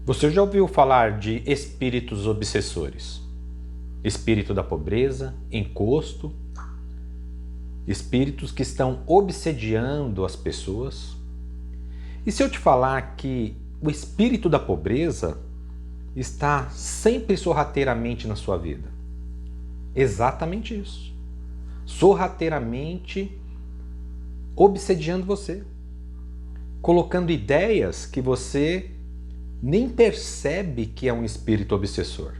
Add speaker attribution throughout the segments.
Speaker 1: Você já ouviu falar de espíritos obsessores? Espírito da pobreza, encosto, espíritos que estão obsediando as pessoas. E se eu te falar que o espírito da pobreza está sempre sorrateiramente na sua vida? Exatamente isso. Sorrateiramente obsediando você, colocando ideias que você nem percebe que é um espírito obsessor.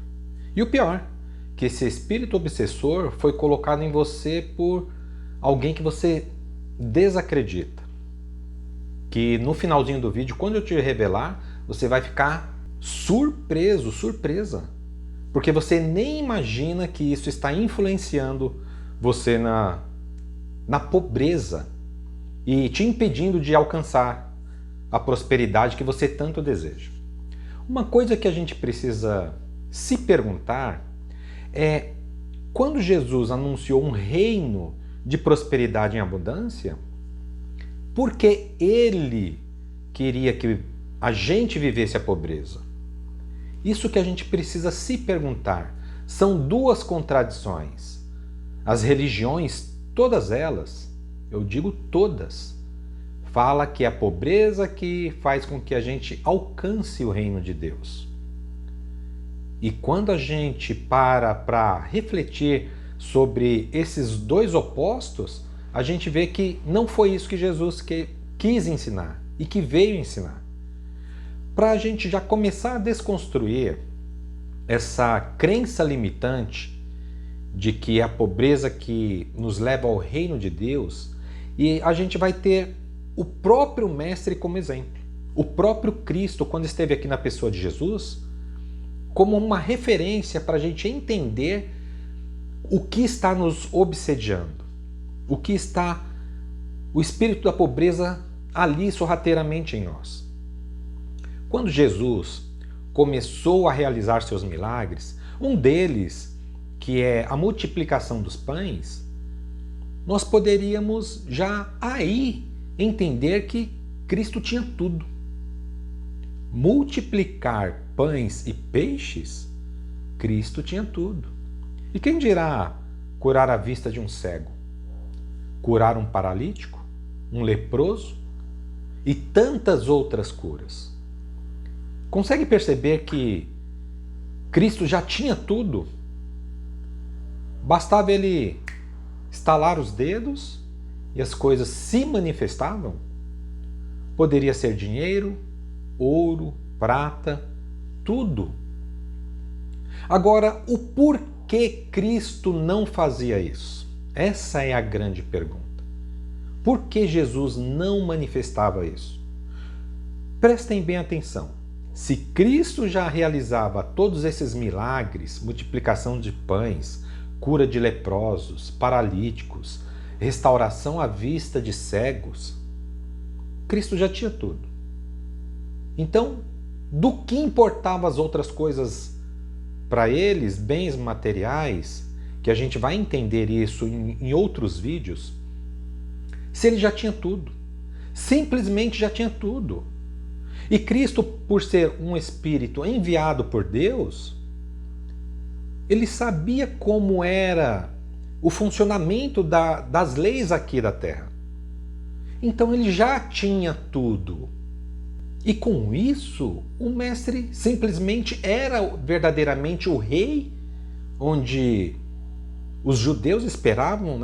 Speaker 1: E o pior, que esse espírito obsessor foi colocado em você por alguém que você desacredita. Que no finalzinho do vídeo, quando eu te revelar, você vai ficar surpreso, surpresa. Porque você nem imagina que isso está influenciando você na pobreza e te impedindo de alcançar a prosperidade que você tanto deseja. Uma coisa que a gente precisa se perguntar é: quando Jesus anunciou um reino de prosperidade em abundância, por que ele queria que a gente vivesse a pobreza? Isso que a gente precisa se perguntar. São duas contradições. As religiões, todas elas, eu digo todas, fala que é a pobreza que faz com que a gente alcance o reino de Deus. E quando a gente para refletir sobre esses dois opostos, a gente vê que não foi isso que Jesus quis ensinar e que veio ensinar. Para a gente já começar a desconstruir essa crença limitante de que é a pobreza que nos leva ao reino de Deus, e a gente vai ter o próprio Mestre como exemplo. O próprio Cristo, quando esteve aqui na pessoa de Jesus, como uma referência para a gente entender o que está nos obsediando. O que está o espírito da pobreza ali sorrateiramente em nós. Quando Jesus começou a realizar seus milagres, um deles, que é a multiplicação dos pães, nós poderíamos já aí entender que Cristo tinha tudo. Multiplicar pães e peixes, Cristo tinha tudo. E quem dirá curar a vista de um cego? Curar um paralítico? Um leproso? E tantas outras curas. Consegue perceber que Cristo já tinha tudo? Bastava ele estalar os dedos e as coisas se manifestavam? Poderia ser dinheiro, ouro, prata, tudo. Agora, o porquê Cristo não fazia isso? Essa é a grande pergunta. Por que Jesus não manifestava isso? Prestem bem atenção. Se Cristo já realizava todos esses milagres, multiplicação de pães, cura de leprosos, paralíticos, restauração à vista de cegos, Cristo já tinha tudo. Então, do que importavam as outras coisas para eles, bens materiais, que a gente vai entender isso em outros vídeos, se ele já tinha tudo? Simplesmente já tinha tudo. E Cristo, por ser um espírito enviado por Deus, ele sabia como era o funcionamento das leis aqui da Terra. Então ele já tinha tudo. E com isso, o Mestre simplesmente era verdadeiramente o rei, onde os judeus esperavam,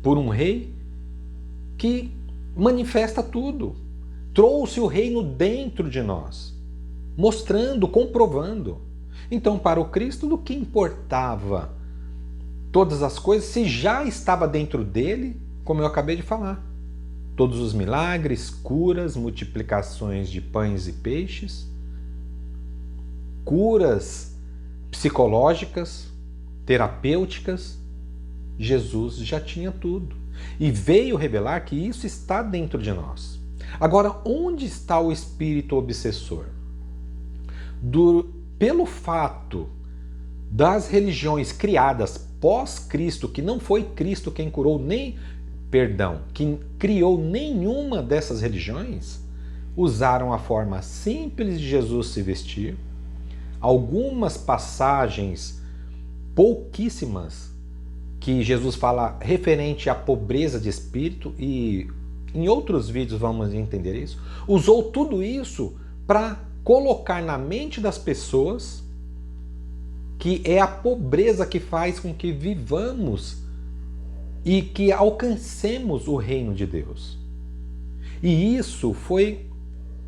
Speaker 1: por um rei que manifesta tudo. Trouxe o reino dentro de nós, mostrando, comprovando. Então, para o Cristo, do que importava todas as coisas se já estava dentro dele, como eu acabei de falar? Todos os milagres, curas, multiplicações de pães e peixes, curas psicológicas, terapêuticas, Jesus já tinha tudo. E veio revelar que isso está dentro de nós. Agora, onde está o espírito obsessor? Pelo fato das religiões criadas pós-Cristo, que não foi Cristo quem quem criou nenhuma dessas religiões, usaram a forma simples de Jesus se vestir, algumas passagens, pouquíssimas, que Jesus fala referente à pobreza de espírito, e em outros vídeos vamos entender isso, usou tudo isso para colocar na mente das pessoas que é a pobreza que faz com que vivamos e que alcancemos o reino de Deus. E isso foi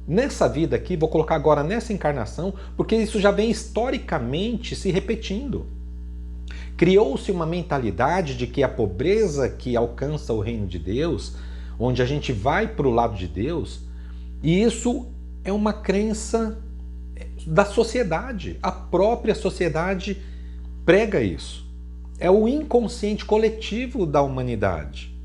Speaker 1: nessa vida aqui, vou colocar agora nessa encarnação, porque isso já vem historicamente se repetindo. Criou-se uma mentalidade de que a pobreza que alcança o reino de Deus, onde a gente vai para o lado de Deus, e isso é uma crença da sociedade. A própria sociedade prega isso. É o inconsciente coletivo da humanidade.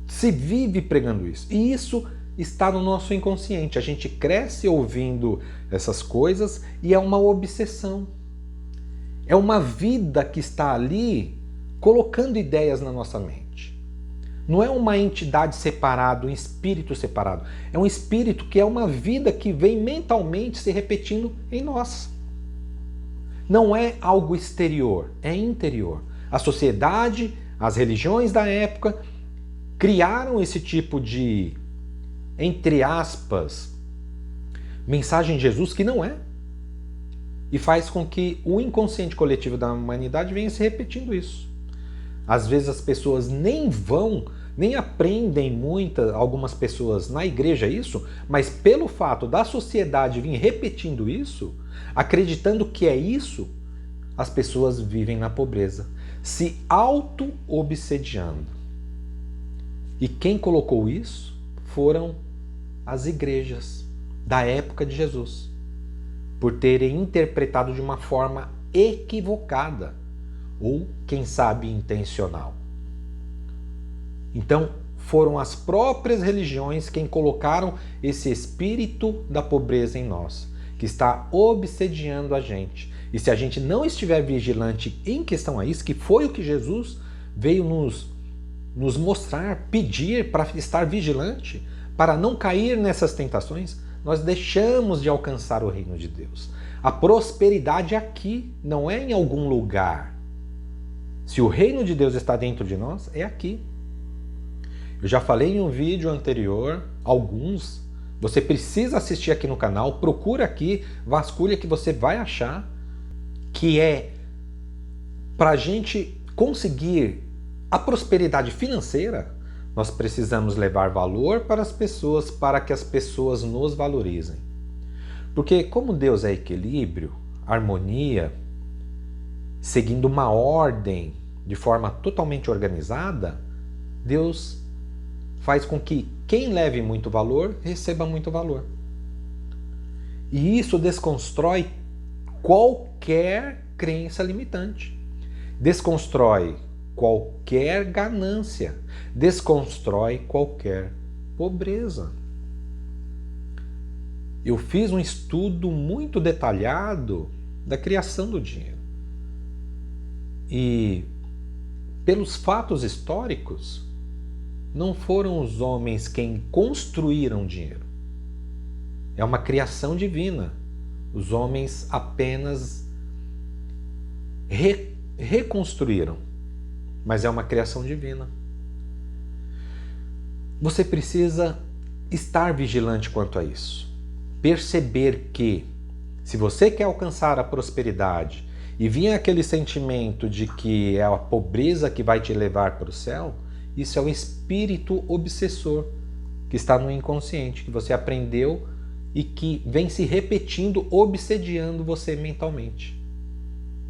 Speaker 1: Se vive pregando isso. E isso está no nosso inconsciente. A gente cresce ouvindo essas coisas e é uma obsessão. É uma vida que está ali colocando ideias na nossa mente. Não é uma entidade separada, um espírito separado. É um espírito que é uma vida que vem mentalmente se repetindo em nós. Não é algo exterior, é interior. A sociedade, as religiões da época criaram esse tipo de, entre aspas, mensagem de Jesus que não é. E faz com que o inconsciente coletivo da humanidade venha se repetindo isso. Às vezes as pessoas nem aprendem algumas pessoas na igreja isso, mas pelo fato da sociedade vir repetindo isso, acreditando que é isso, as pessoas vivem na pobreza, se auto-obsediando. E quem colocou isso foram as igrejas da época de Jesus, por terem interpretado de uma forma equivocada, ou, quem sabe, intencional. Então, foram as próprias religiões quem colocaram esse espírito da pobreza em nós, que está obsediando a gente. E se a gente não estiver vigilante em questão a isso, que foi o que Jesus veio nos mostrar, pedir para estar vigilante, para não cair nessas tentações, nós deixamos de alcançar o reino de Deus. A prosperidade é aqui, não é em algum lugar. Se o reino de Deus está dentro de nós, é aqui. Eu já falei em um vídeo anterior, alguns, você precisa assistir aqui no canal, procura aqui, vasculha que você vai achar, que é para a gente conseguir a prosperidade financeira, nós precisamos levar valor para as pessoas, para que as pessoas nos valorizem. Porque como Deus é equilíbrio, harmonia, seguindo uma ordem de forma totalmente organizada, Deus faz com que quem leve muito valor receba muito valor. E isso desconstrói qualquer crença limitante. Desconstrói qualquer ganância, desconstrói qualquer pobreza. Eu fiz um estudo muito detalhado da criação do dinheiro. E pelos fatos históricos, não foram os homens quem construíram o dinheiro. É uma criação divina. Os homens apenas reconstruíram. Mas é uma criação divina. Você precisa estar vigilante quanto a isso. Perceber que, se você quer alcançar a prosperidade e vir aquele sentimento de que é a pobreza que vai te levar para o céu, isso é um espírito obsessor que está no inconsciente, que você aprendeu e que vem se repetindo, obsediando você mentalmente,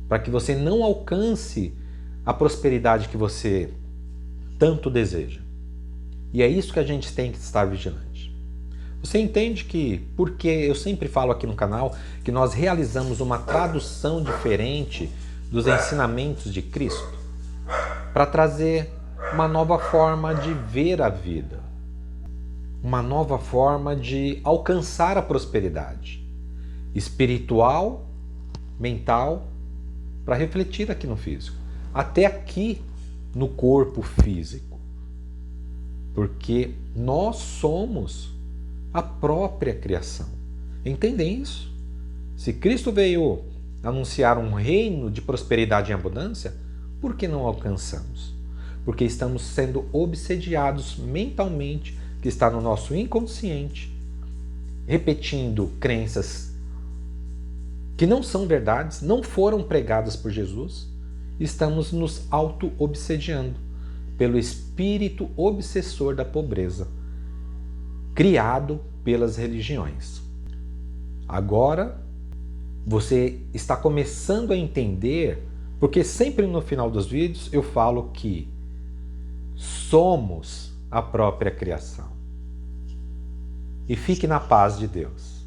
Speaker 1: para que você não alcance a prosperidade que você tanto deseja. E é isso que a gente tem que estar vigilante. Você entende que, porque eu sempre falo aqui no canal, que nós realizamos uma tradução diferente dos ensinamentos de Cristo, para trazer uma nova forma de ver a vida, uma nova forma de alcançar a prosperidade espiritual, mental, para refletir aqui no físico, até aqui no corpo físico, porque nós somos a própria criação. Entendem isso? Se Cristo veio anunciar um reino de prosperidade e abundância, por que não alcançamos? Porque estamos sendo obsediados mentalmente, que está no nosso inconsciente, repetindo crenças que não são verdades, não foram pregadas por Jesus. Estamos nos auto-obsediando pelo espírito obsessor da pobreza, criado pelas religiões. Agora, você está começando a entender, porque sempre no final dos vídeos eu falo que somos a própria criação. E fique na paz de Deus.